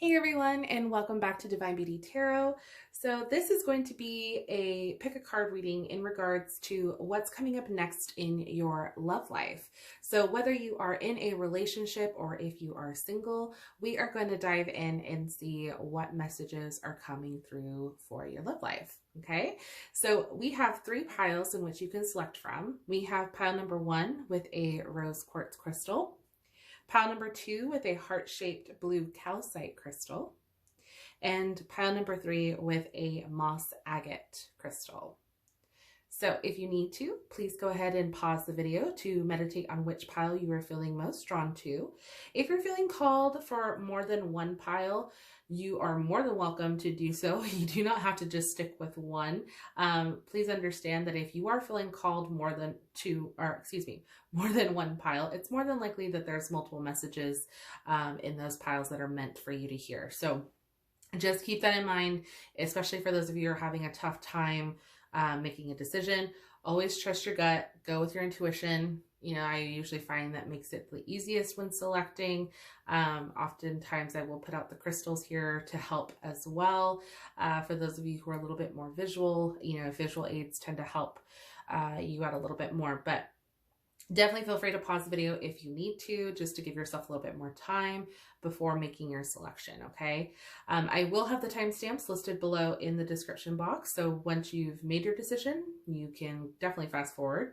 Hey everyone, and welcome back to Divine Beauty Tarot. So this is going to be a pick a card reading in regards to what's coming up next in your love life. So whether you are in a relationship or if you are single, we are going to dive in and see what messages are coming through for your love life. Okay, so we have three piles in which you can select from. We have pile number 1 with a rose quartz crystal. Pile number 2 with a heart-shaped blue calcite crystal. And pile number 3 with a moss agate crystal. So if you need to, please go ahead and pause the video to meditate on which pile you are feeling most drawn to. If you're feeling called for more than one pile, you are more than welcome to do so. You do not have to just stick with one. Please understand that if you are feeling called more than one pile, it's more than likely that there's multiple messages in those piles that are meant for you to hear. So just keep that in mind, especially for those of you who are having a tough time making a decision. Always trust your gut, go with your intuition. You know, I usually find that makes it the easiest when selecting. Oftentimes I will put out the crystals here to help as well. For those of you who are a little bit more visual, you know, visual aids tend to help you out a little bit more, but definitely feel free to pause the video if you need to, just to give yourself a little bit more time before making your selection, okay? I will have the timestamps listed below in the description box, so once you've made your decision, you can definitely fast forward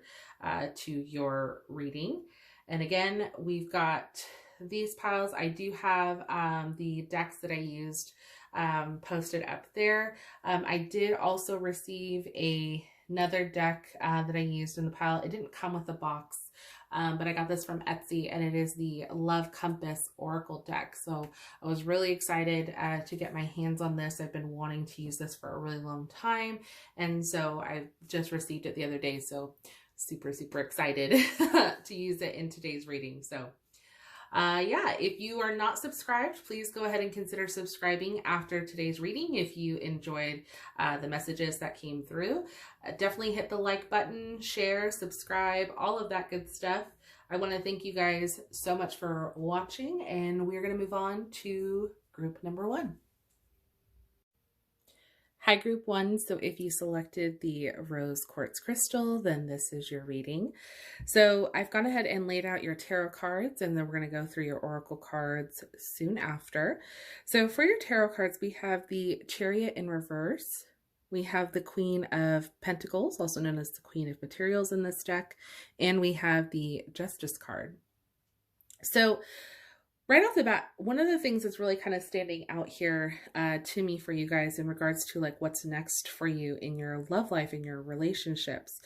to your reading. And again, we've got these piles. I do have the decks that I used posted up there. I did also receive another deck that I used in the pile. It didn't come with a box, but I got this from Etsy, and it is the Love Compass Oracle deck. So I was really excited to get my hands on this. I've been wanting to use this for a really long time, and so I just received it the other day. So super, super excited to use it in today's reading. So yeah, if you are not subscribed, please go ahead and consider subscribing after today's reading if you enjoyed the messages that came through. Definitely hit the like button, share, subscribe, all of that good stuff. I want to thank you guys so much for watching, and we're going to move on to group number 1. Hi, group 1. So if you selected the rose quartz crystal, then this is your reading. So I've gone ahead and laid out your tarot cards, and then we're going to go through your oracle cards soon after. So for your tarot cards, we have the Chariot in reverse. We have the Queen of Pentacles, also known as the Queen of Materials in this deck, and we have the Justice card. So right off the bat, one of the things that's really kind of standing out here to me for you guys in regards to like what's next for you in your love life, in your relationships,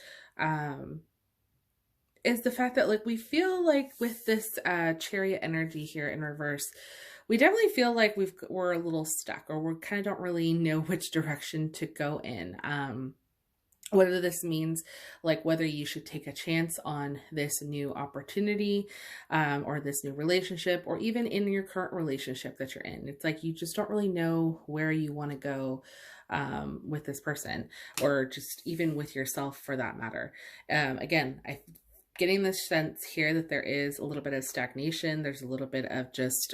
is the fact that like we feel like with this Chariot energy here in reverse, we definitely feel like we're a little stuck, or we kind of don't really know which direction to go in. Whether this means like whether you should take a chance on this new opportunity or this new relationship, or even in your current relationship that you're in. It's like you just don't really know where you want to go with this person, or just even with yourself for that matter. Again, I'm getting this sense here that there is a little bit of stagnation. There's a little bit of just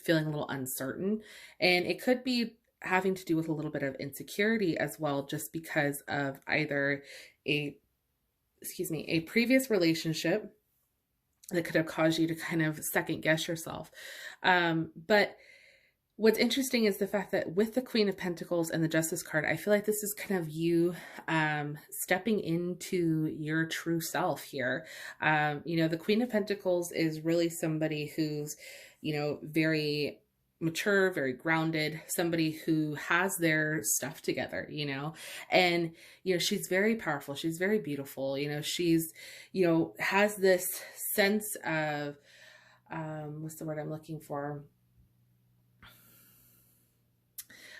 feeling a little uncertain, and it could be having to do with a little bit of insecurity as well, just because of either a previous relationship that could have caused you to kind of second guess yourself. But what's interesting is the fact that with the Queen of Pentacles and the Justice card, I feel like this is kind of you stepping into your true self here. You know, the Queen of Pentacles is really somebody who's, you know, very mature, very grounded, somebody who has their stuff together, you know, and, you know, she's very powerful. She's very beautiful. You know, she's, you know, has this sense of, what's the word I'm looking for?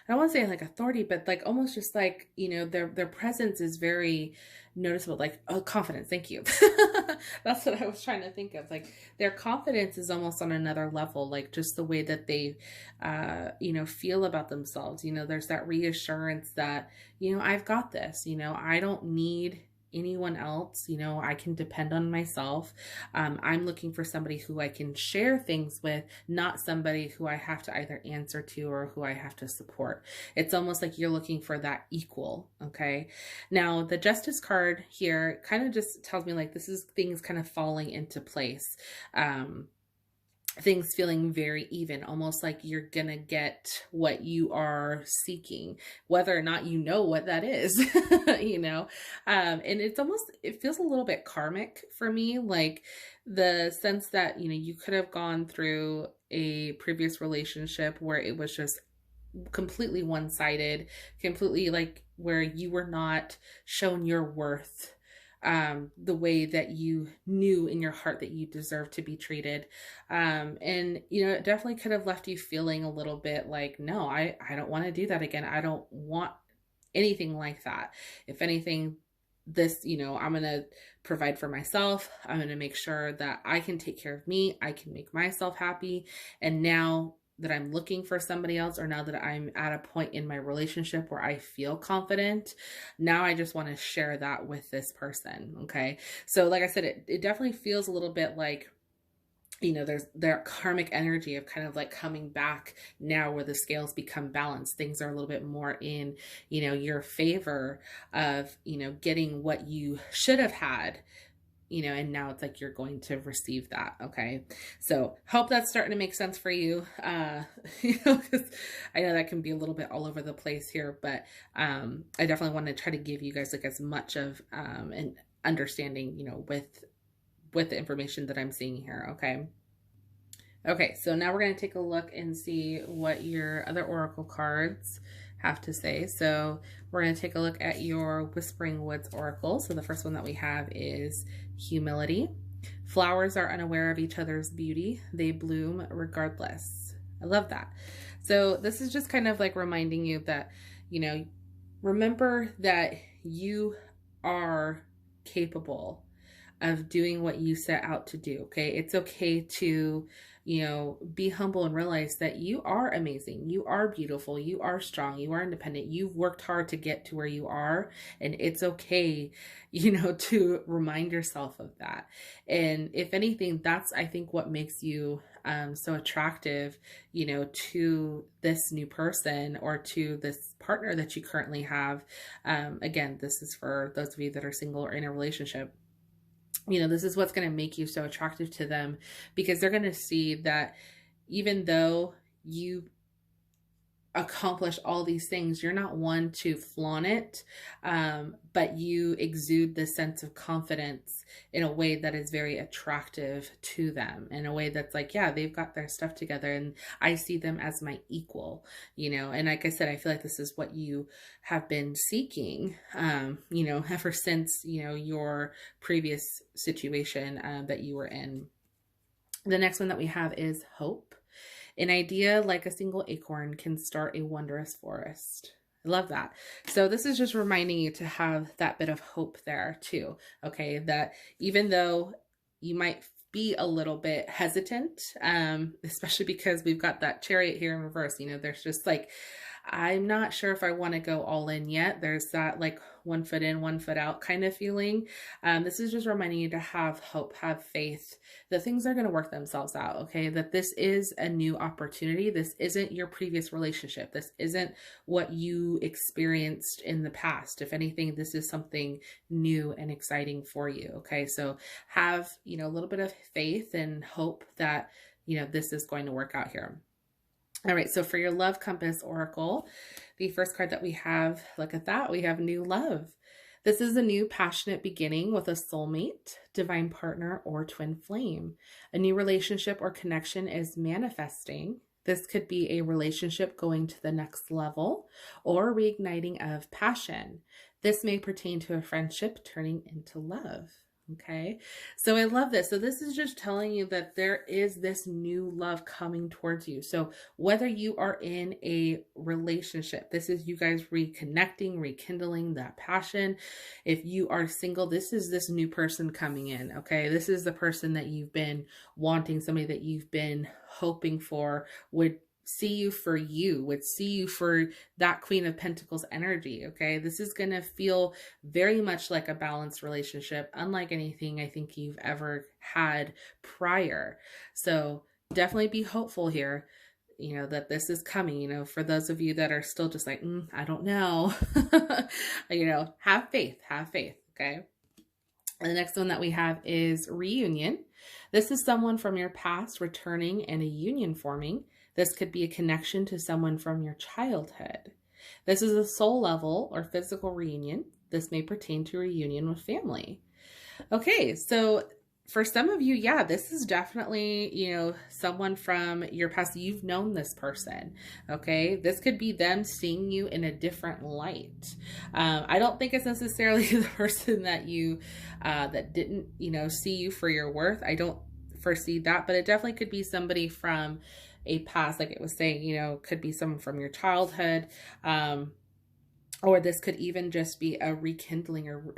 I don't want to say like authority, but like almost just like, you know, their presence is very noticeable, like, oh, confidence. Thank you. That's what I was trying to think of. Like their confidence is almost on another level, like just the way that they, you know, feel about themselves. You know, there's that reassurance that, you know, I've got this, you know, I don't need anyone else. You know, I can depend on myself. I'm looking for somebody who I can share things with, not somebody who I have to either answer to or who I have to support. It's almost like you're looking for that equal. Okay. Now, the Justice card here kind of just tells me like this is things kind of falling into place. Things feeling very even, almost like you're gonna get what you are seeking, whether or not you know what that is, you know. And it's almost, it feels a little bit karmic for me, like the sense that, you know, you could have gone through a previous relationship where it was just completely one-sided, completely like where you were not shown your worth the way that you knew in your heart that you deserve to be treated. And, you know, it definitely could have left you feeling a little bit like, no, I don't want to do that again. I don't want anything like that. If anything, this, you know, I'm going to provide for myself. I'm going to make sure that I can take care of me. I can make myself happy. And now that I'm looking for somebody else, or now that I'm at a point in my relationship where I feel confident, now I just want to share that with this person. Okay. So like I said, it definitely feels a little bit like, you know, there's that karmic energy of kind of like coming back now where the scales become balanced. Things are a little bit more in, you know, your favor of, you know, getting what you should have had, you know, and now it's like you're going to receive that. Okay. So hope that's starting to make sense for you. You know, because I know that can be a little bit all over the place here, but I definitely want to try to give you guys like as much of an understanding, you know, with the information that I'm seeing here. Okay. Okay. So now we're going to take a look and see what your other oracle cards have to say. So we're going to take a look at your Whispering Woods Oracle. So the first one that we have is humility. Flowers are unaware of each other's beauty. They bloom regardless. I love that. So this is just kind of like reminding you that, you know, remember that you are capable of doing what you set out to do. Okay. It's okay to, you know, be humble and realize that you are amazing. You are beautiful. You are strong. You are independent. You've worked hard to get to where you are. And it's okay, you know, to remind yourself of that. And if anything, that's, I think, what makes you so attractive, you know, to this new person or to this partner that you currently have. Again, this is for those of you that are single or in a relationship. You know, this is what's going to make you so attractive to them, because they're going to see that even though you accomplish all these things, you're not one to flaunt it, but you exude this sense of confidence in a way that is very attractive to them, in a way that's like, yeah, they've got their stuff together and I see them as my equal, you know. And like I said, I feel like this is what you have been seeking, you know, ever since, you know, your previous situation that you were in. The next one that we have is hope. An idea like a single acorn can start a wondrous forest. I love that. So this is just reminding you to have that bit of hope there too. Okay. That even though you might be a little bit hesitant, especially because we've got that Chariot here in reverse, you know, there's just like, I'm not sure if I want to go all in yet. There's that like 1 foot in, 1 foot out kind of feeling. This is just reminding you to have hope, have faith that things are going to work themselves out. Okay. That this is a new opportunity. This isn't your previous relationship. This isn't what you experienced in the past. If anything, this is something new and exciting for you. Okay. So have, you know, a little bit of faith and hope that, you know, this is going to work out here. All right, so for your Love Compass Oracle, the first card that we have, look at that, we have new love. This is a new passionate beginning with a soulmate, divine partner, or twin flame. A new relationship or connection is manifesting. This could be a relationship going to the next level or reigniting of passion. This may pertain to a friendship turning into love. Okay, so I love this. So this is just telling you that there is this new love coming towards you. So whether you are in a relationship, this is you guys reconnecting, rekindling that passion. If you are single, this is this new person coming in. Okay, this is the person that you've been wanting, somebody that you've been hoping for would see you for you, would see you for that Queen of Pentacles energy. Okay. This is going to feel very much like a balanced relationship, unlike anything I think you've ever had prior. So definitely be hopeful here, you know, that this is coming. You know, for those of you that are still just like, I don't know, you know, have faith, okay. The next one that we have is reunion. This is someone from your past returning and a union forming. This could be a connection to someone from your childhood. This is a soul level or physical reunion. This may pertain to a reunion with family. Okay, so for some of you, yeah, this is definitely, you know, someone from your past. You've known this person, okay? This could be them seeing you in a different light. I don't think it's necessarily the person that you, that didn't, you know, see you for your worth. I don't foresee that, but it definitely could be somebody from a past, like it was saying, you know, could be someone from your childhood, or this could even just be a rekindling or,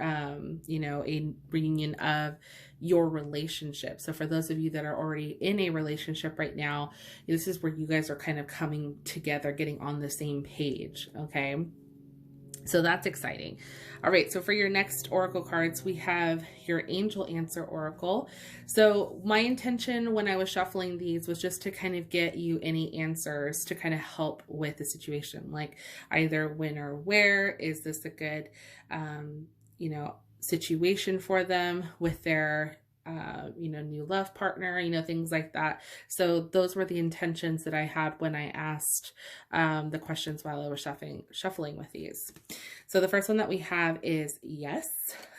you know, a reunion of your relationship. So for those of you that are already in a relationship right now, this is where you guys are kind of coming together, getting on the same page. Okay. So that's exciting. All right. So for your next oracle cards, we have your angel answer oracle. So my intention when I was shuffling these was just to kind of get you any answers to kind of help with the situation, like either when or where. Is this a good, you know, situation for them with their, you know, new love partner, you know, things like that. So those were the intentions that I had when I asked the questions while I was shuffling with these. So the first one that we have is yes.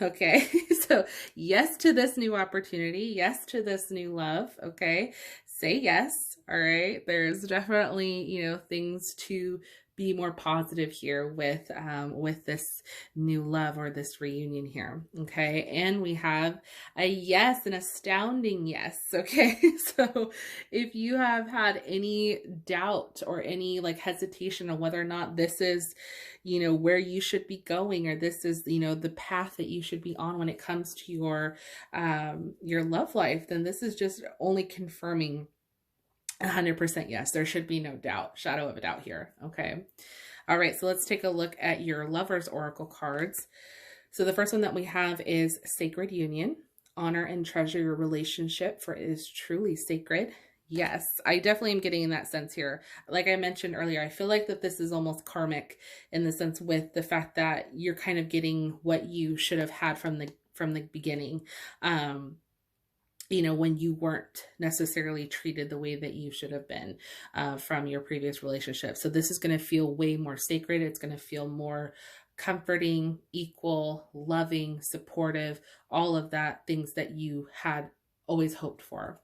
Okay. So yes to this new opportunity. Yes to this new love. Okay. Say yes. All right. There's definitely, you know, things to be more positive here with this new love or this reunion here. Okay. And we have a yes, an astounding yes. Okay. So if you have had any doubt or any like hesitation on whether or not this is, you know, where you should be going, or this is, you know, the path that you should be on when it comes to your love life, then this is just only confirming 100% yes. There should be no doubt, shadow of a doubt here. Okay. All right. So let's take a look at your lover's oracle cards. So the first one that we have is sacred union. Honor and treasure your relationship, for it is truly sacred. Yes, I definitely am getting in that sense here. Like I mentioned earlier, I feel like that this is almost karmic in the sense with the fact that you're kind of getting what you should have had from the beginning. You know, when you weren't necessarily treated the way that you should have been from your previous relationship. So this is going to feel way more sacred. It's going to feel more comforting, equal, loving, supportive, all of that, things that you had always hoped for.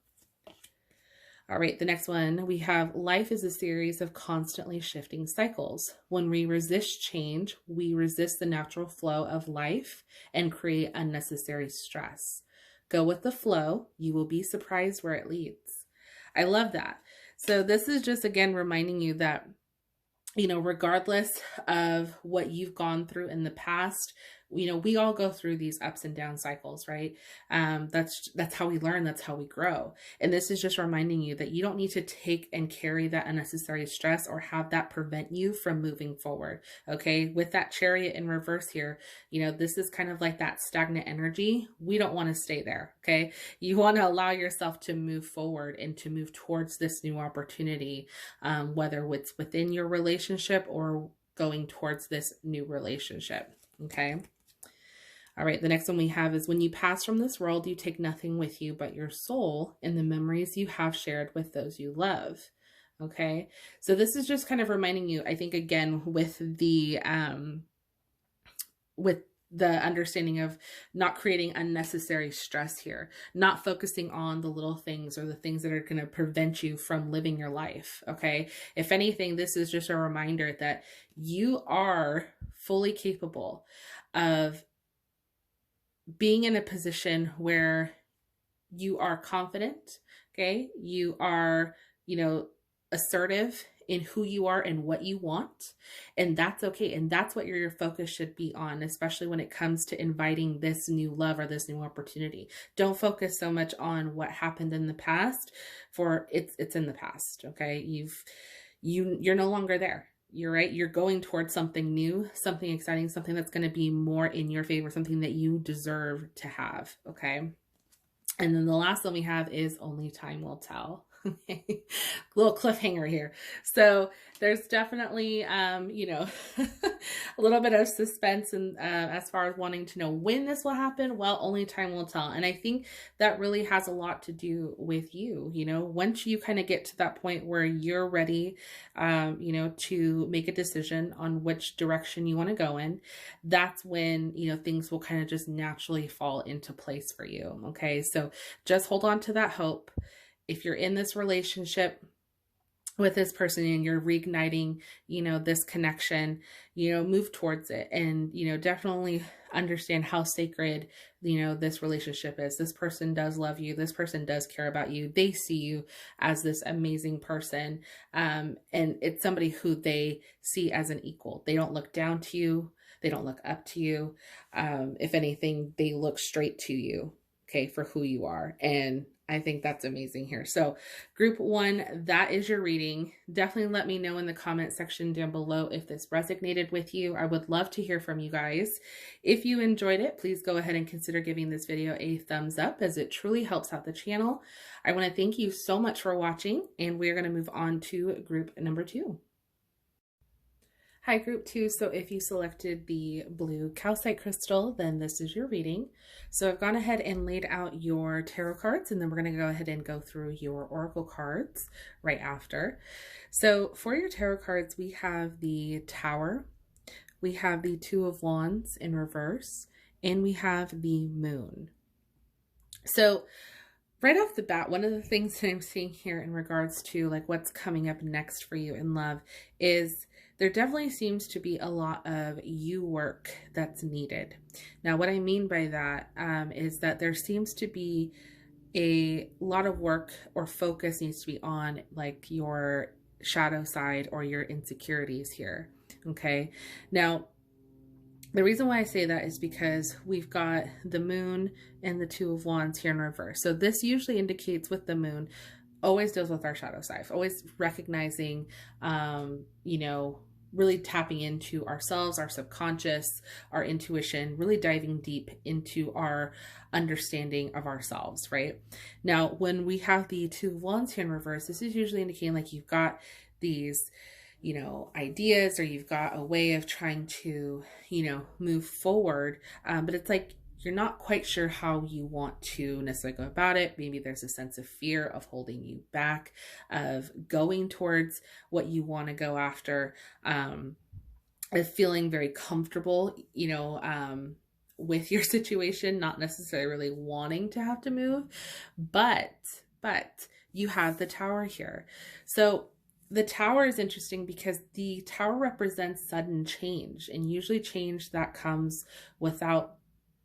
All right, the next one, we have life is a series of constantly shifting cycles. When we resist change, we resist the natural flow of life and create unnecessary stress. Go with the flow. You will be surprised where it leads. I love that. So this is just, again, reminding you that, you know, regardless of what you've gone through in the past, you know, we all go through these ups and down cycles, right? That's how we learn. That's how we grow. And this is just reminding you that you don't need to take and carry that unnecessary stress or have that prevent you from moving forward. Okay. With that Chariot in reverse here, you know, this is kind of like that stagnant energy. We don't want to stay there. Okay. You want to allow yourself to move forward and to move towards this new opportunity, whether it's within your relationship or going towards this new relationship. Okay. All right, the next one we have is when you pass from this world, you take nothing with you but your soul and the memories you have shared with those you love. Okay, so this is just kind of reminding you, I think, again, with the understanding of not creating unnecessary stress here, not focusing on the little things or the things that are going to prevent you from living your life. Okay, if anything, this is just a reminder that you are fully capable of being in a position where you are confident, okay? You are, you know, assertive in who you are and what you want, and that's okay. And that's what your focus should be on, especially when it comes to inviting this new love or this new opportunity. Don't focus so much on what happened in the past, for it's in the past, okay? you're no longer there. You're right. You're going towards something new, something exciting, something that's going to be more in your favor, something that you deserve to have. Okay. And then the last one we have is only time will tell. Okay. Little cliffhanger here. So there's definitely, you know, a little bit of suspense and as far as wanting to know when this will happen. Well, only time will tell. And I think that really has a lot to do with you. You know, once you kind of get to that point where you're ready, you know, to make a decision on which direction you want to go in, that's when, you know, things will kind of just naturally fall into place for you. Okay. So just hold on to that hope. If you're in this relationship with this person and you're reigniting, you know, this connection, you know, move towards it and, you know, definitely understand how sacred, you know, this relationship is. This person does love you. This person does care about you. They see you as this amazing person. And it's somebody who they see as an equal. They don't look down to you. They don't look up to you. If anything, they look straight to you, okay, for who you are. And I think that's amazing here. So group 1, that is your reading. Definitely let me know in the comment section down below if this resonated with you. I would love to hear from you guys. If you enjoyed it, please go ahead and consider giving this video a thumbs up as it truly helps out the channel. I want to thank you so much for watching, and we're going to move on to group number 2. Hi, group 2. So if you selected the blue calcite crystal, then this is your reading. So I've gone ahead and laid out your tarot cards, and then we're going to go ahead and go through your oracle cards right after. So for your tarot cards, we have the Tower, we have the Two of Wands in reverse, and we have the Moon. So right off the bat, one of the things that I'm seeing here in regards to like what's coming up next for you in love is there definitely seems to be a lot of you work that's needed. Now, what I mean by that is that there seems to be a lot of work or focus needs to be on like your shadow side or your insecurities here. Okay. Now, the reason why I say that is because we've got the Moon and the Two of Wands here in reverse. So this usually indicates with the Moon, always deals with our shadow side, always recognizing, you know, really tapping into ourselves, our subconscious, our intuition, really diving deep into our understanding of ourselves, right? Now, when we have the Two of Wands here in reverse, this is usually indicating like you've got these, you know, ideas or you've got a way of trying to, you know, move forward. But it's like you're not quite sure how you want to necessarily go about it. Maybe there's a sense of fear of holding you back, of going towards what you want to go after, of feeling very comfortable, you know, with your situation, not necessarily really wanting to have to move, but you have the Tower here. So the Tower is interesting because the Tower represents sudden change, and usually change that comes without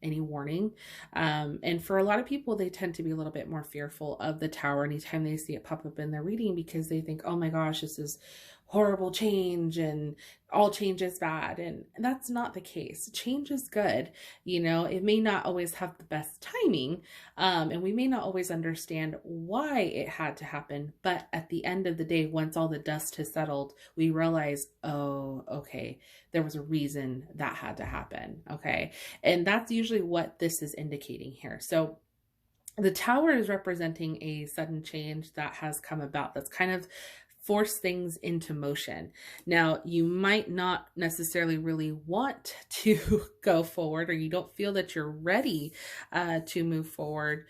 any warning. And for a lot of people, they tend to be a little bit more fearful of the Tower anytime they see it pop up in their reading because they think, oh my gosh, this is horrible change and all change is bad. And that's not the case. Change is good. You know, it may not always have the best timing, and we may not always understand why it had to happen. But at the end of the day, once all the dust has settled, we realize, oh, okay, there was a reason that had to happen. Okay. And that's usually what this is indicating here. So the Tower is representing a sudden change that has come about that's kind of force things into motion. Now, you might not necessarily really want to go forward, or you don't feel that you're ready to move forward,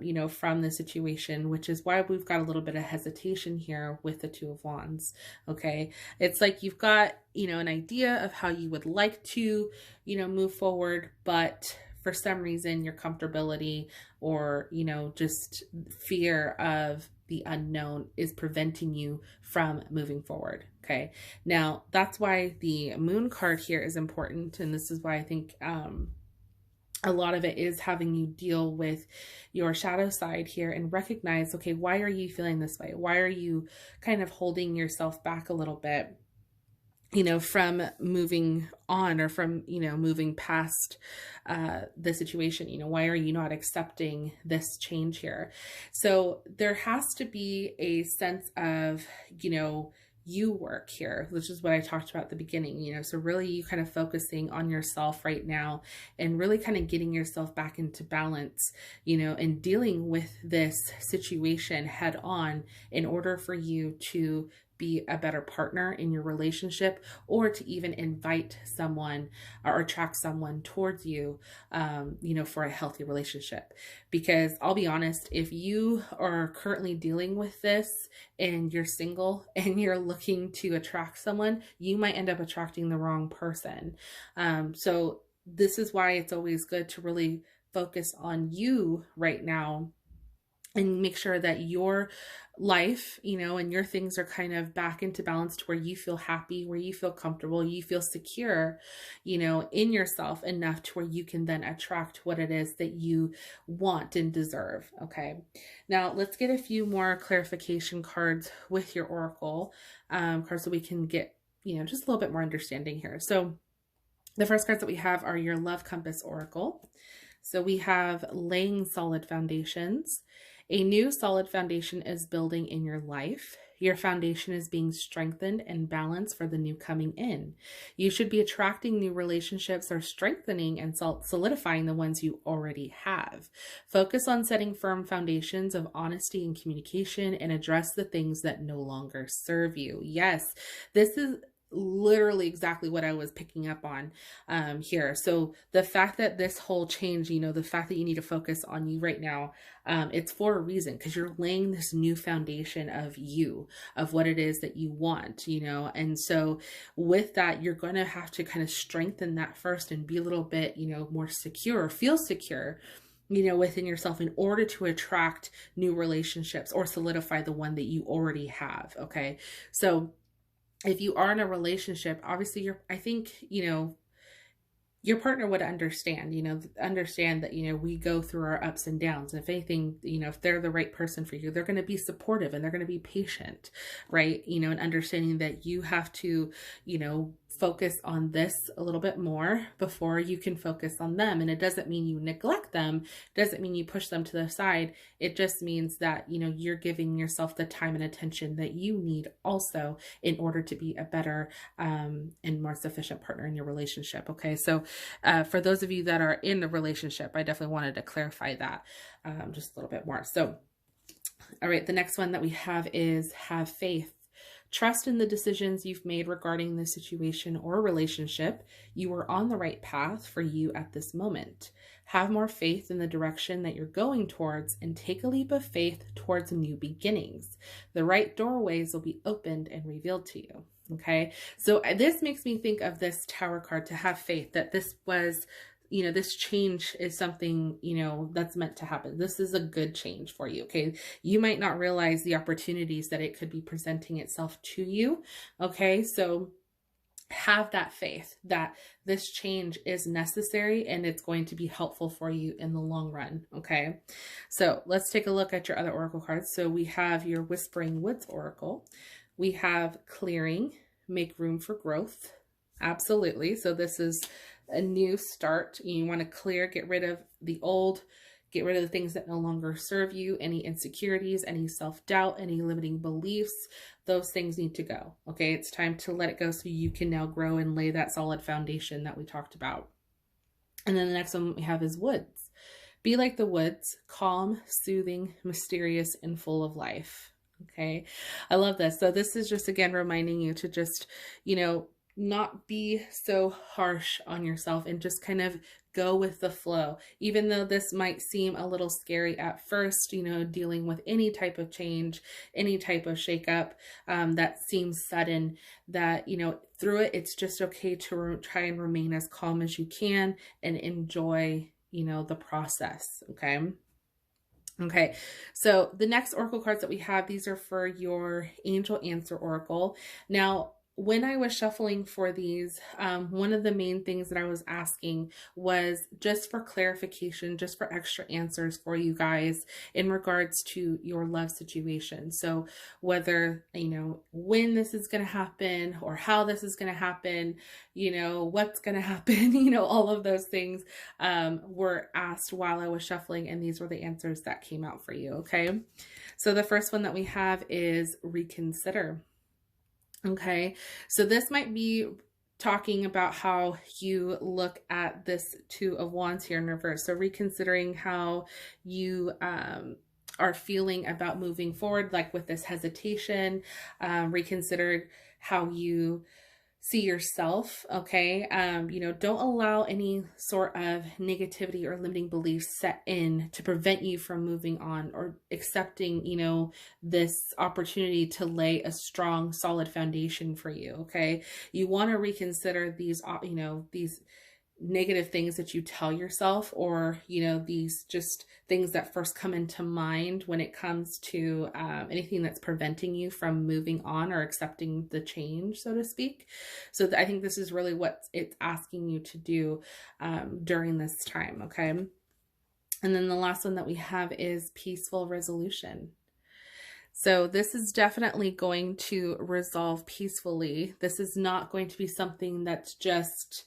you know, from the situation, which is why we've got a little bit of hesitation here with the Two of Wands. Okay. It's like you've got, you know, an idea of how you would like to, you know, move forward, but for some reason your comfortability or, you know, just fear of the unknown is preventing you from moving forward. Okay. Now that's why the Moon card here is important. And this is why I think, a lot of it is having you deal with your shadow side here and recognize, okay, why are you feeling this way? Why are you kind of holding yourself back a little bit, you know, from moving on or from, you know, moving past the situation? You know, why are you not accepting this change here? So there has to be a sense of, you know, you work here, which is what I talked about at the beginning, so really you kind of focusing on yourself right now and really kind of getting yourself back into balance, and dealing with this situation head on in order for you to be a better partner in your relationship, or to even invite someone or attract someone towards you, for a healthy relationship. Because I'll be honest, if you are currently dealing with this and you're single and you're looking to attract someone, you might end up attracting the wrong person. So this is why it's always good to really focus on you right now and make sure that your life, and your things are kind of back into balance to where you feel happy, where you feel comfortable, you feel secure, in yourself enough to where you can then attract what it is that you want and deserve. Okay. Now let's get a few more clarification cards with your oracle cards so we can get, just a little bit more understanding here. So the first cards that we have are your Love Compass Oracle. So we have laying solid foundations. A new solid foundation is building in your life. Your foundation is being strengthened and balanced for the new coming in. You should be attracting new relationships or strengthening and solidifying the ones you already have. Focus on setting firm foundations of honesty and communication and address the things that no longer serve you. Yes, this is literally exactly what I was picking up on here. So the fact that this whole change, the fact that you need to focus on you right now, it's for a reason, because you're laying this new foundation of you, of what it is that you want, and so with that, you're going to have to kind of strengthen that first and be a little bit, more secure, feel secure, within yourself in order to attract new relationships or solidify the one that you already have. Okay. So if you are in a relationship, obviously I think, your partner would understand that, we go through our ups and downs. And if anything, if they're the right person for you, they're going to be supportive and they're going to be patient, right? And understanding that you have to, focus on this a little bit more before you can focus on them. And it doesn't mean you neglect them. It doesn't mean you push them to the side. It just means that, you're giving yourself the time and attention that you need also in order to be a better and more sufficient partner in your relationship. Okay. So for those of you that are in a relationship, I definitely wanted to clarify that just a little bit more. So, all right, the next one that we have is have faith. Trust in the decisions you've made regarding the situation or relationship. You are on the right path for you at this moment. Have more faith in the direction that you're going towards and take a leap of faith towards new beginnings. The right doorways will be opened and revealed to you. Okay, so this makes me think of this Tower card, to have faith that this was, this change is something, that's meant to happen. This is a good change for you. Okay. You might not realize the opportunities that it could be presenting itself to you. Okay. So have that faith that this change is necessary and it's going to be helpful for you in the long run. Okay. So let's take a look at your other oracle cards. So we have your Whispering Woods Oracle. We have clearing, make room for growth. Absolutely. So this is a new start. You want to clear, get rid of the old, get rid of the things that no longer serve you, any insecurities, any self-doubt, any limiting beliefs. Those things need to go. Okay. It's time to let it go so you can now grow and lay that solid foundation that we talked about. And then the next one we have is woods. Be like the woods, calm, soothing, mysterious, and full of life. Okay. I love this. So this is just, again, reminding you to just, not be so harsh on yourself and just kind of go with the flow. Even though this might seem a little scary at first, dealing with any type of change, any type of shakeup that seems sudden, that, through it, it's just okay to try and remain as calm as you can and enjoy, the process. Okay. Okay, so the next oracle cards that we have, these are for your Angel Answer Oracle. Now, when I was shuffling for these, one of the main things that I was asking was just for clarification, just for extra answers for you guys in regards to your love situation. So whether, when this is going to happen or how this is going to happen, what's going to happen, all of those things were asked while I was shuffling, and these were the answers that came out for you. Okay. So the first one that we have is reconsider. Okay, so this might be talking about how you look at this Two of Wands here in reverse. So reconsidering how you are feeling about moving forward, like with this hesitation, reconsider how you see yourself. Okay, don't allow any sort of negativity or limiting beliefs set in to prevent you from moving on or accepting, this opportunity to lay a strong solid foundation for you. Okay, you want to reconsider these, these negative things that you tell yourself, or these just things that first come into mind when it comes to anything that's preventing you from moving on or accepting the change, so to speak. So I think this is really what it's asking you to do during this time. Okay, and then the last one that we have is peaceful resolution. So this is definitely going to resolve peacefully. This is not going to be something that's just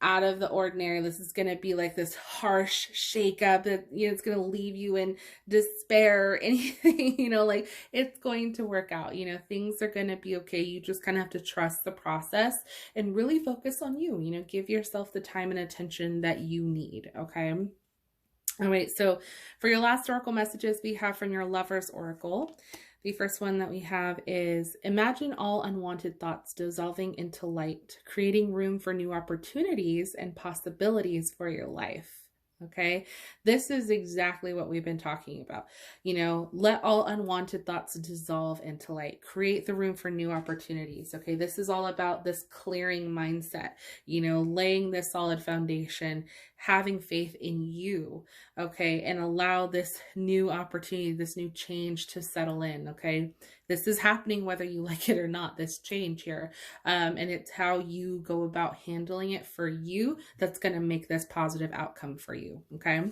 out of the ordinary. This is going to be like this harsh shakeup that, it's going to leave you in despair or anything, like it's going to work out. Things are going to be okay. You just kind of have to trust the process and really focus on you, give yourself the time and attention that you need. Okay. All right. So for your last oracle messages, we have from your Lover's Oracle. The first one that we have is, imagine all unwanted thoughts dissolving into light, creating room for new opportunities and possibilities for your life. Okay, this is exactly what we've been talking about. Let all unwanted thoughts dissolve into light, create the room for new opportunities. Okay, this is all about this clearing mindset, laying this solid foundation, having faith in you. Okay, and allow this new opportunity, this new change to settle in. Okay, this is happening whether you like it or not, this change here. And it's how you go about handling it for you that's going to make this positive outcome for you. Okay.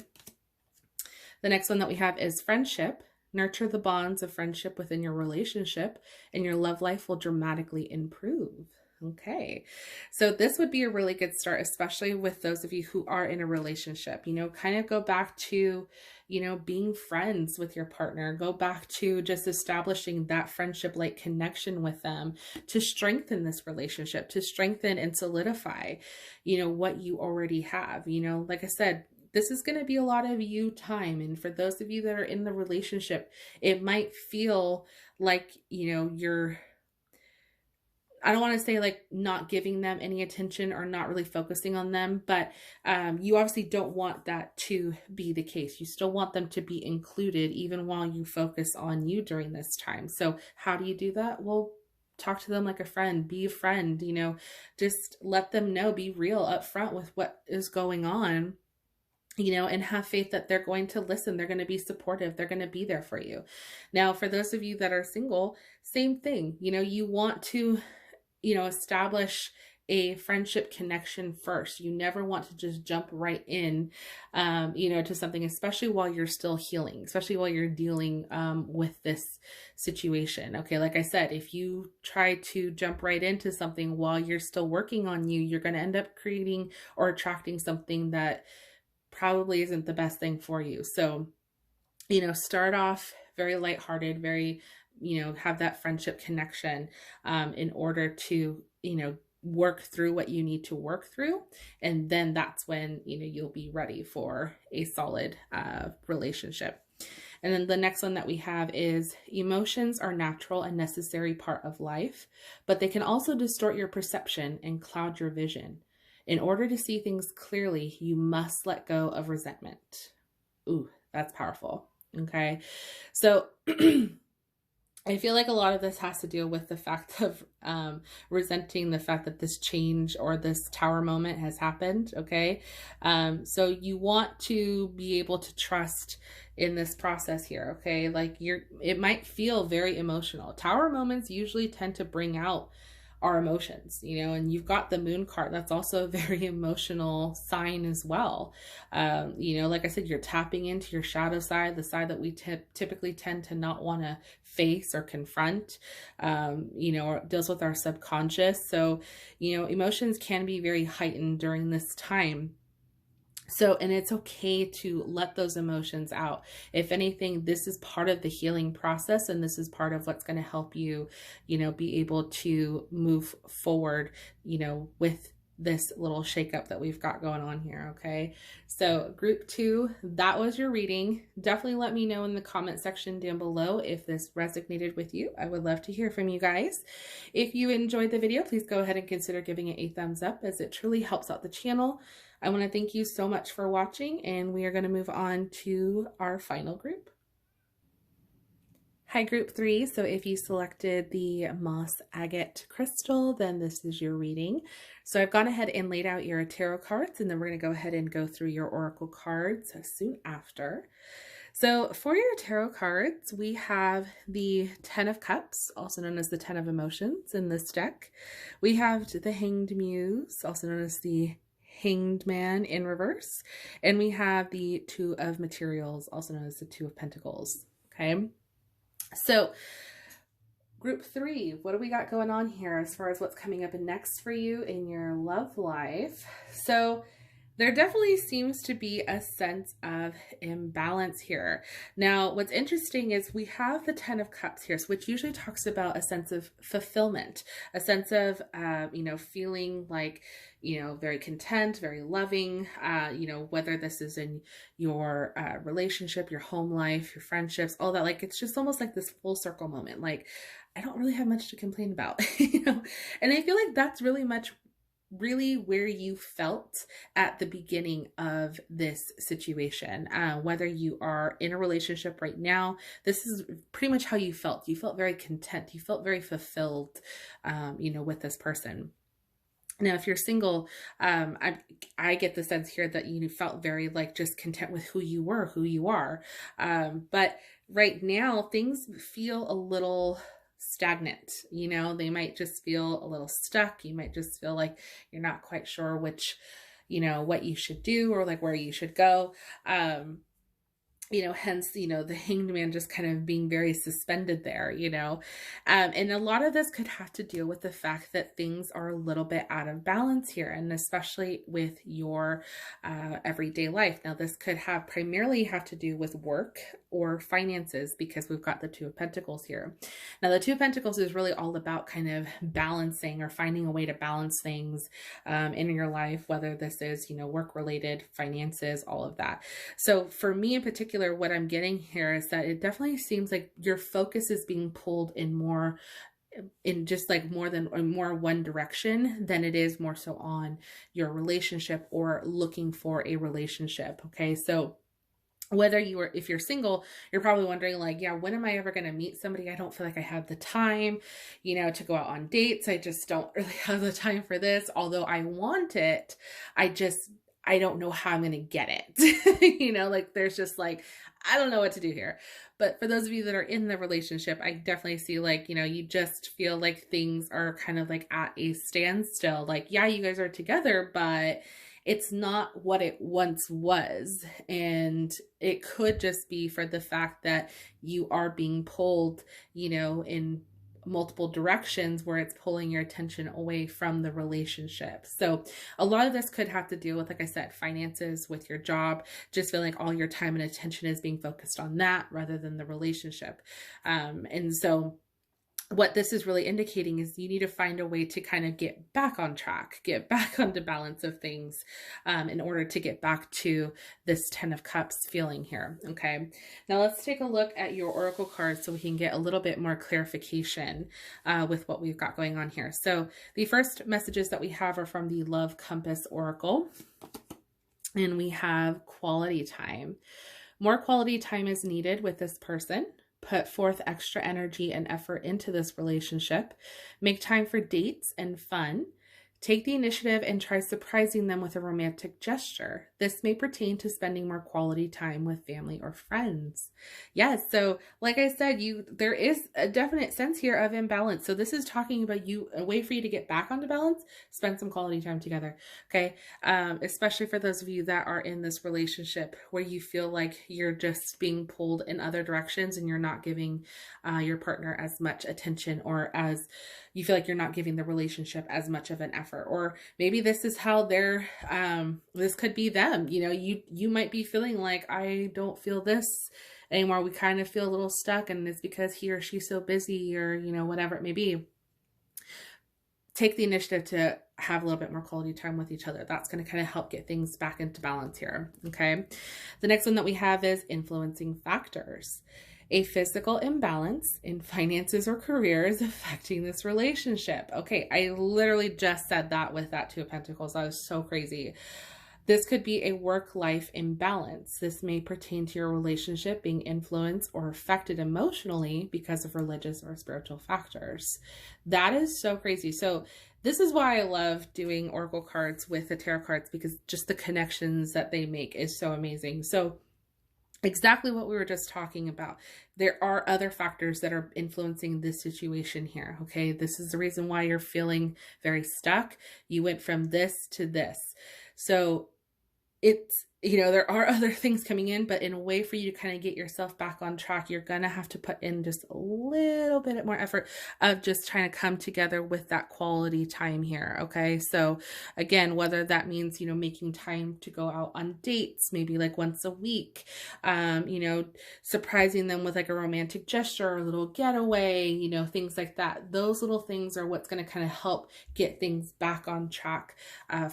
The next one that we have is friendship. Nurture the bonds of friendship within your relationship, and your love life will dramatically improve. Okay, so this would be a really good start, especially with those of you who are in a relationship. Kind of go back to, being friends with your partner. Go back to just establishing that friendship-like connection with them to strengthen this relationship, to strengthen and solidify, what you already have. Like I said, this is going to be a lot of you time. And for those of you that are in the relationship, it might feel like, I don't want to say like not giving them any attention or not really focusing on them, but you obviously don't want that to be the case. You still want them to be included even while you focus on you during this time. So how do you do that? Well, talk to them like a friend, be a friend, just let them know, be real upfront with what is going on. And have faith that they're going to listen. They're going to be supportive. They're going to be there for you. Now, for those of you that are single, same thing. You want to, establish a friendship connection first. You never want to just jump right in, to something, especially while you're still healing, especially while you're dealing with this situation. Okay, like I said, if you try to jump right into something while you're still working on you, you're going to end up creating or attracting something that probably isn't the best thing for you. So, start off very lighthearted, very, have that friendship connection in order to, work through what you need to work through. And then that's when, you'll be ready for a solid relationship. And then the next one that we have is, emotions are natural and necessary part of life, but they can also distort your perception and cloud your vision. In order to see things clearly, you must let go of resentment. Ooh, that's powerful. Okay. So I feel like a lot of this has to deal with the fact of resenting the fact that this change or this tower moment has happened. Okay. So you want to be able to trust in this process here. Okay. Like it might feel very emotional. Tower moments usually tend to bring out our emotions, and you've got the moon card. That's also a very emotional sign as well. Like I said, you're tapping into your shadow side, the side that we typically tend to not want to face or confront, or deals with our subconscious. So, emotions can be very heightened during this time. So, and it's okay to let those emotions out. If anything, this is part of the healing process, and this is part of what's going to help you, be able to move forward, with this little shakeup that we've got going on here. Okay. So group 2, that was your reading. Definitely let me know in the comment section down below if this resonated with you. I would love to hear from you guys. If you enjoyed the video, please go ahead and consider giving it a thumbs up, as it truly helps out the channel. I want to thank you so much for watching, and we are going to move on to our final group. Hi, group 3. So if you selected the moss agate crystal, then this is your reading. So I've gone ahead and laid out your tarot cards, and then we're going to go ahead and go through your oracle cards soon after. So for your tarot cards, we have the 10 of Cups, also known as the 10 of Emotions in this deck. We have the Hanged Muse, also known as the Hanged Man in reverse. And we have the 2 of Materials, also known as the 2 of Pentacles. Okay. So group 3, what do we got going on here as far as what's coming up next for you in your love life? So there definitely seems to be a sense of imbalance here. Now, what's interesting is we have the 10 of Cups here, which usually talks about a sense of fulfillment, a sense of, feeling like, very content, very loving, whether this is in your relationship, your home life, your friendships, all that. Like, it's just almost like this full circle moment. Like, I don't really have much to complain about, and I feel like that's really where you felt at the beginning of this situation. Whether you are in a relationship right now, this is pretty much how you felt. You felt very content. You felt very fulfilled, with this person. Now, if you're single, I get the sense here that you felt very just content with who you were, who you are. But right now, things feel a little stagnant. They might just feel a little stuck. You might just feel like you're not quite sure which, what you should do or where you should go. Hence, the Hanged Man just kind of being very suspended there, and a lot of this could have to do with the fact that things are a little bit out of balance here, and especially with your everyday life. Now, this could primarily have to do with work or finances, because we've got the 2 of Pentacles here. Now, the 2 of Pentacles is really all about kind of balancing or finding a way to balance things in your life, whether this is, work related, finances, all of that. So for me in particular, what I'm getting here is that it definitely seems like your focus is being pulled in just more one direction than it is more so on your relationship or looking for a relationship. Okay. So if you're single, you're probably wondering when am I ever going to meet somebody? I don't feel like I have the time, to go out on dates. I just don't really have the time for this. Although I want it, I don't know how I'm going to get it. There's just I don't know what to do here. But for those of you that are in the relationship, I definitely see you just feel like things are kind of at a standstill. Yeah, you guys are together, but it's not what it once was. And it could just be for the fact that you are being pulled, in multiple directions where it's pulling your attention away from the relationship. So a lot of this could have to do with, like I said, finances, with your job, just feeling like all your time and attention is being focused on that rather than the relationship. And so what this is really indicating is you need to find a way to kind of get back on track, get back onto balance of things in order to get back to this 10 of Cups feeling here. Okay. Now let's take a look at your oracle cards so we can get a little bit more clarification with what we've got going on here. So the first messages that we have are from the Love Compass Oracle, and we have quality time. More quality time is needed with this person. Put forth extra energy and effort into this relationship. Make time for dates and fun. Take the initiative and try surprising them with a romantic gesture. This may pertain to spending more quality time with family or friends. Yes, so like I said, there is a definite sense here of imbalance. So this is talking about a way for you to get back onto balance, spend some quality time together, okay? Especially for those of you that are in this relationship where you feel like you're just being pulled in other directions and you're not giving your partner as much attention, or as you feel like you're not giving the relationship as much of an effort effort, or maybe this is how they're, this could be them. You know, you might be feeling like, I don't feel this anymore. We kind of feel a little stuck, and it's because he or she's so busy, or, you know, whatever it may be. Take the initiative to have a little bit more quality time with each other. That's going to kind of help get things back into balance here. Okay. The next one that we have is influencing factors. A physical imbalance in finances or career is affecting this relationship. Okay. I literally just said that with that Two of Pentacles. That was so crazy. This could be a work-life imbalance. This may pertain to your relationship being influenced or affected emotionally because of religious or spiritual factors. That is so crazy. So this is why I love doing oracle cards with the tarot cards, because just the connections that they make is so amazing. So exactly what we were just talking about. There are other factors that are influencing this situation here. Okay. This is the reason why you're feeling very stuck. You went from this to this. So it's, you know, there are other things coming in, but in a way for you to kind of get yourself back on track, you're going to have to put in just a little bit more effort of just trying to come together with that quality time here. Okay. So again, whether that means, you know, making time to go out on dates, maybe like once a week, you know, surprising them with like a romantic gesture or a little getaway, you know, things like that. Those little things are what's going to kind of help get things back on track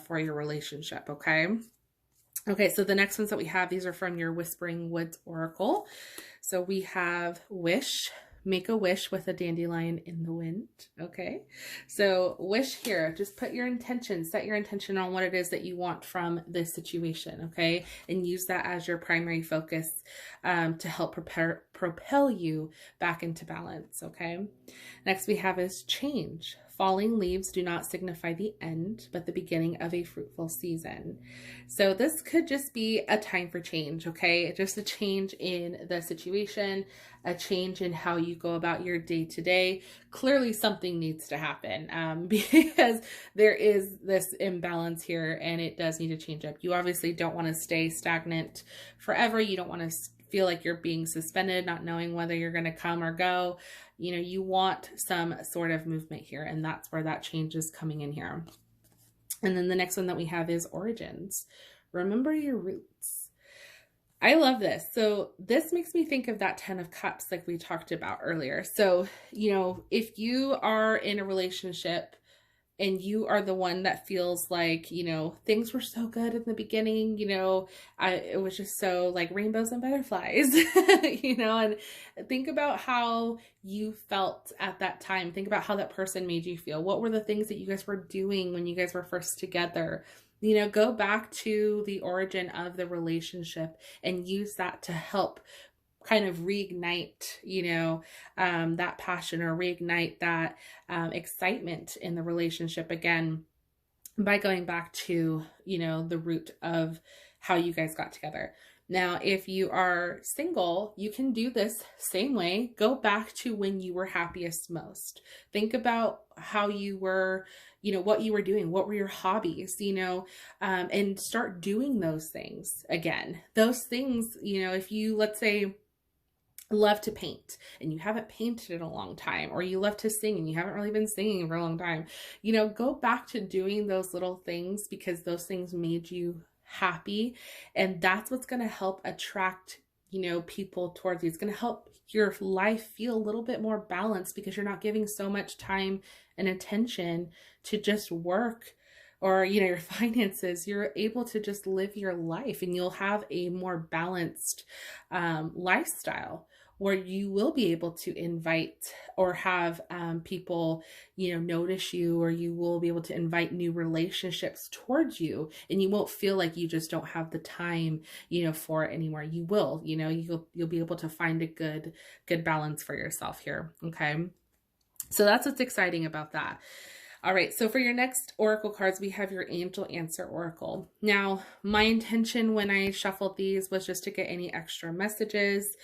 for your relationship. Okay. Okay, so the next ones that we have, these are from your Whispering Woods Oracle. So we have wish, make a wish with a dandelion in the wind. Okay, so wish here, just put your intention, set your intention on what it is that you want from this situation. Okay, and use that as your primary focus to help propel you back into balance. Okay, next we have is change. Falling leaves do not signify the end, but the beginning of a fruitful season. So this could just be a time for change, okay? Just a change in the situation, a change in how you go about your day-to-day. Clearly something needs to happen because there is this imbalance here and it does need to change up. You obviously don't want to stay stagnant forever. You don't want to feel like you're being suspended, not knowing whether you're going to come or go. You know, you want some sort of movement here, and that's where that change is coming in here. And then the next one that we have is origins. Remember your roots. I love this. So this makes me think of that 10 of Cups like we talked about earlier. So, you know, if you are in a relationship and you are the one that feels like, you know, things were so good in the beginning, you know, it was just so like rainbows and butterflies, you know, and think about how you felt at that time. Think about how that person made you feel. What were the things that you guys were doing when you guys were first together? You know, go back to the origin of the relationship and use that to help kind of reignite, you know, that passion, or reignite that excitement in the relationship again by going back to, you know, the root of how you guys got together. Now, if you are single, you can do this same way. Go back to when you were happiest most. Think about how you were, you know, what you were doing, what were your hobbies, you know, and start doing those things again. Those things, you know, if you, let's say, love to paint and you haven't painted in a long time, or you love to sing and you haven't really been singing for a long time, you know, go back to doing those little things because those things made you happy. And that's what's going to help attract, you know, people towards you. It's going to help your life feel a little bit more balanced because you're not giving so much time and attention to just work or, you know, your finances. You're able to just live your life and you'll have a more balanced lifestyle, where you will be able to invite or have people, you know, notice you, or you will be able to invite new relationships towards you, and you won't feel like you just don't have the time, you know, for it anymore. You will, you know, you'll be able to find a good balance for yourself here. Okay. So that's what's exciting about that. All right, so for your next oracle cards, we have your Angel Answer Oracle. Now, my intention when I shuffled these was just to get any extra messages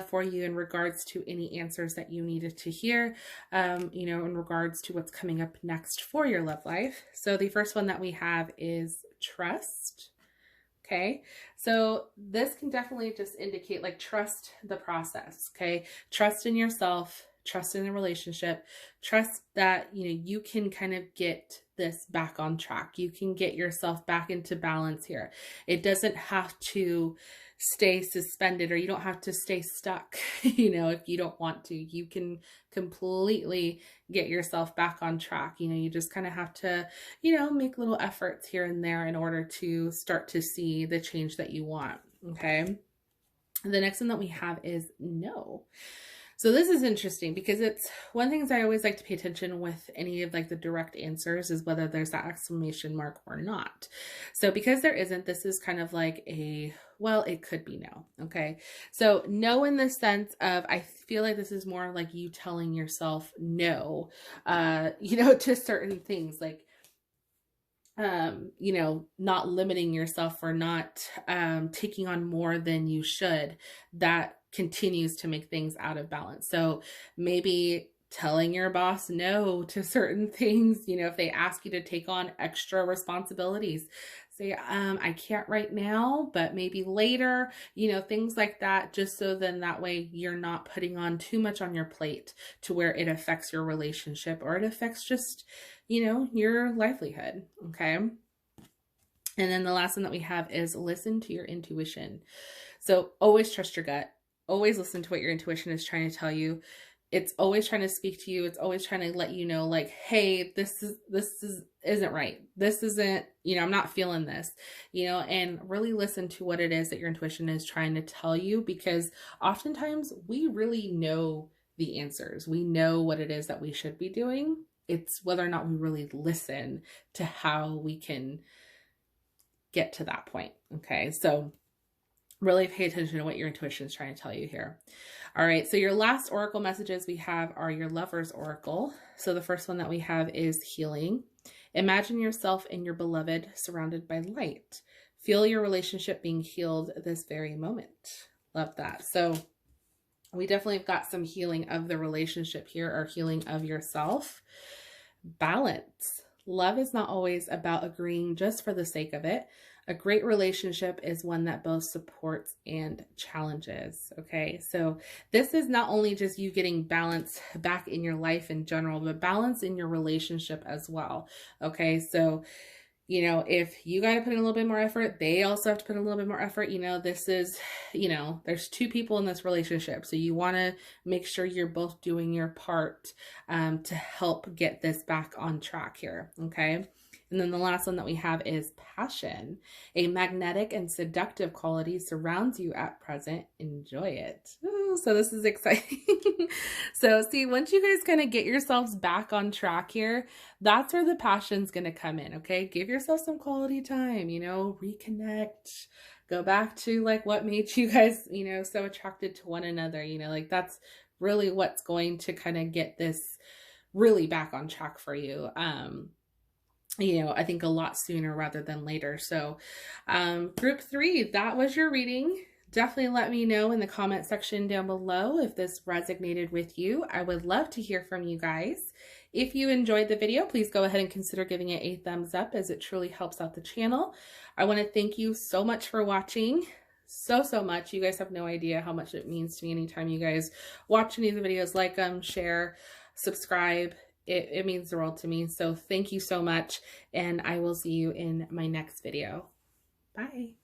for you in regards to any answers that you needed to hear, you know, in regards to what's coming up next for your love life. So the first one that we have is trust. Okay, so this can definitely just indicate like trust the process. Okay, trust in yourself. trust in the relationship, trust that, you know, you can kind of get this back on track. You can get yourself back into balance here. It doesn't have to stay suspended, or you don't have to stay stuck, you know, if you don't want to. You can completely get yourself back on track. You know, you just kind of have to, you know, make little efforts here and there in order to start to see the change that you want. Okay. The next one that we have is no. So this is interesting because it's one of the things I always like to pay attention with any of like the direct answers is whether there's that exclamation mark or not. So because there isn't, this is kind of like a, well, it could be no. Okay. So no, in the sense of, I feel like this is more like you telling yourself no, you know, to certain things, like, you know, not limiting yourself or not taking on more than you should. That continues to make things out of balance. So maybe telling your boss no to certain things, you know, if they ask you to take on extra responsibilities, say, I can't right now, but maybe later, you know, things like that, just so then that way you're not putting on too much on your plate to where it affects your relationship or it affects just, you know, your livelihood. Okay. And then the last one that we have is listen to your intuition. So always trust your gut. Always listen to what your intuition is trying to tell you. It's always trying to speak to you. It's always trying to let you know, like, hey, this isn't right. This isn't, you know, I'm not feeling this, you know, and really listen to what it is that your intuition is trying to tell you, because oftentimes we really know the answers. We know what it is that we should be doing. It's whether or not we really listen to how we can get to that point. Okay. So really pay attention to what your intuition is trying to tell you here. All right. So your last oracle messages we have are your Lover's Oracle. So the first one that we have is healing. Imagine yourself and your beloved surrounded by light. Feel your relationship being healed this very moment. Love that. So we definitely have got some healing of the relationship here, or healing of yourself. Balance. Love is not always about agreeing just for the sake of it. A great relationship is one that both supports and challenges. Okay. So this is not only just you getting balance back in your life in general, but balance in your relationship as well. Okay. So, you know, if you got to put in a little bit more effort, they also have to put in a little bit more effort. You know, this is, you know, there's two people in this relationship. So you want to make sure you're both doing your part to help get this back on track here. Okay. And then the last one that we have is passion. A magnetic and seductive quality surrounds you at present. Enjoy it. Ooh, so this is exciting. So see, once you guys kind of get yourselves back on track here, that's where the passion's going to come in. Okay. Give yourself some quality time, you know, reconnect, go back to like what made you guys, you know, so attracted to one another, you know, like that's really what's going to kind of get this really back on track for you. You know, I think a lot sooner rather than later. So group 3, that was your reading. Definitely let me know in the comment section down below if this resonated with you. I would love to hear from you guys. If you enjoyed the video, please go ahead and consider giving it a thumbs up, as it truly helps out the channel. I want to thank you so much for watching. So much. You guys have no idea how much it means to me anytime you guys watch any of the videos, like them, share, subscribe. It means the world to me. So thank you so much, and I will see you in my next video. Bye.